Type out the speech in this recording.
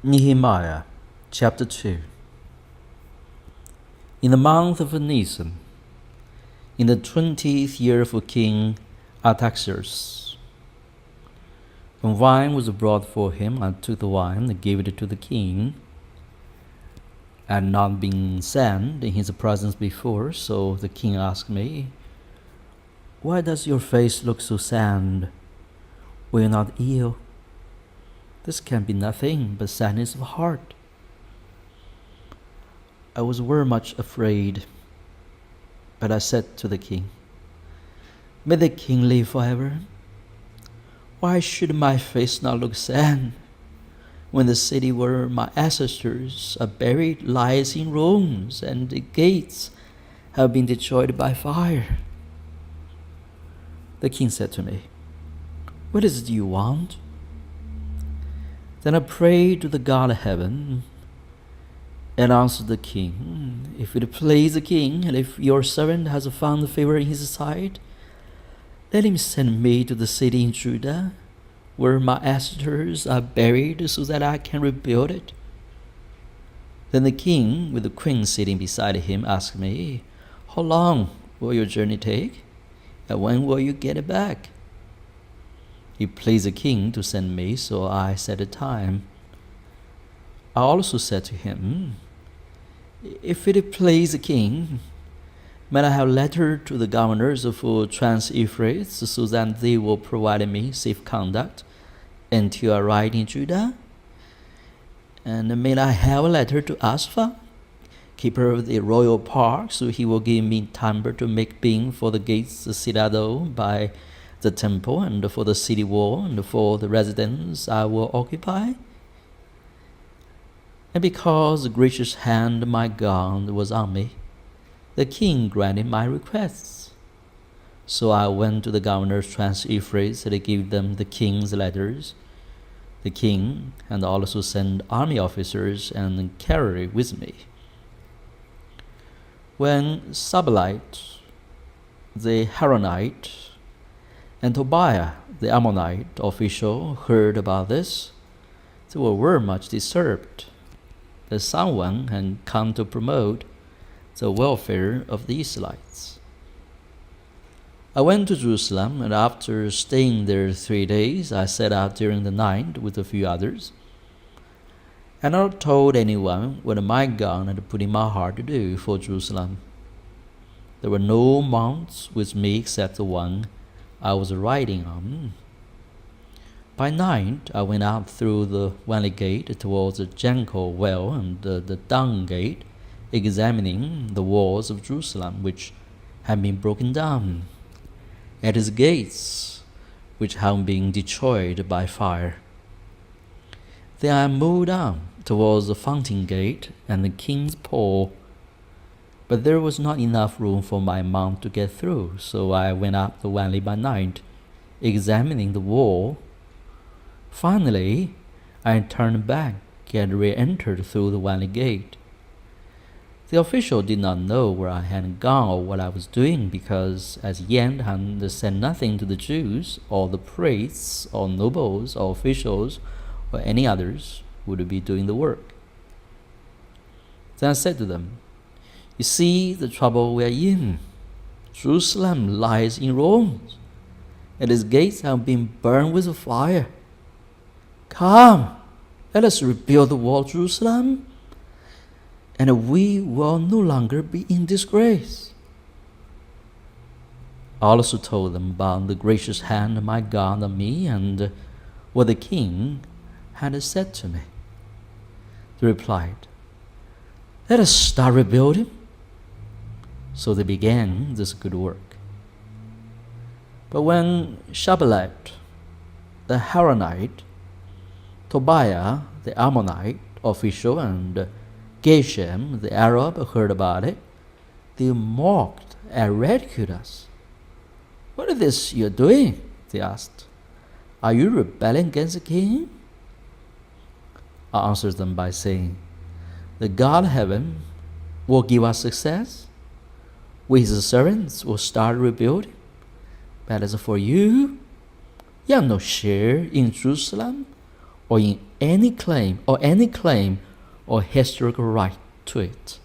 Nehemiah chapter 2. In the month of Nisan, in the 20th year of King Artaxerxes, when wine was brought for him, I took the wine and gave it to the king. I had not been sent in his presence before, so the king asked me, "Why does your face look so sad? Were you not ill?" "This can be nothing but sadness of heart." I was very much afraid, but I said to the king, "May the king live forever. Why should my face not look sad when the city where my ancestors are buried lies in ruins and the gates have been destroyed by fire?" The king said to me, "What is it you want?" Then I prayed to the God of heaven and answered the king, "If it please the king, and if your servant has found favor in his sight, let him send me to the city in Judah, where my ancestors are buried, so that I can rebuild it." Then the king, with the queen sitting beside him, asked me, "How long will your journey take, and when will you get it back?" It pleased the king to send me, so I set a time. I also said to him, "If it please the king, may I have a letter to the governors of Trans-Euphrates, so that they will provide me safe conduct until I arrive in Judah? And may I have a letter to Asaph, keeper of the royal park, so he will give me timber to make beam for the gates, the citadel by the temple, and for the city wall, and for the residence I will occupy?" And because the gracious hand of my God was on me, the king granted my requests. So I went to the governors Trans-Euphrates and gave them the king's letters. The king had also sent army officers and cavalry with me. When Sanballat the Horonite and Tobiah the Ammonite official heard about this, they were very much disturbed that someone had come to promote the welfare of the Israelites. I went to Jerusalem, and after staying there 3 days, I set out during the night with a few others. I not told anyone what my God had put in my heart to do for Jerusalem. There were no mounts with me except the one I was riding on. By night, I went out through the valley gate towards the Jericho well and the dung gate, examining the walls of Jerusalem, which had been broken down, at its gates, which had been destroyed by fire. Then I moved on towards the fountain gate and the king's pool, but there was not enough room for my mount to get through, so I went up the valley by night, examining the wall. Finally, I turned back and re-entered through the valley gate. The official did not know where I had gone or what I was doing, because as yet I had said nothing to the Jews, or the priests, or nobles, or officials, or any others who would be doing the work. Then I said to them, "You see the trouble we are in. Jerusalem lies in ruins, and its gates have been burned with fire. Come, let us rebuild the wall of Jerusalem, and we will no longer be in disgrace." I also told them about the gracious hand of my God on me and what the king had said to me. They replied, "Let us start rebuilding." So they began this good work. But when Sanballat the Horonite, Tobiah the Ammonite official, and Geshem the Arab heard about it, they mocked and ridiculed us. "What is this you are doing?" they asked. "Are you rebelling against the king?" I answered them by saying, "The God of heaven will give us success. We, his servants, will start rebuilding. But as for you, you have no share in Jerusalem or in any claim or historical right to it.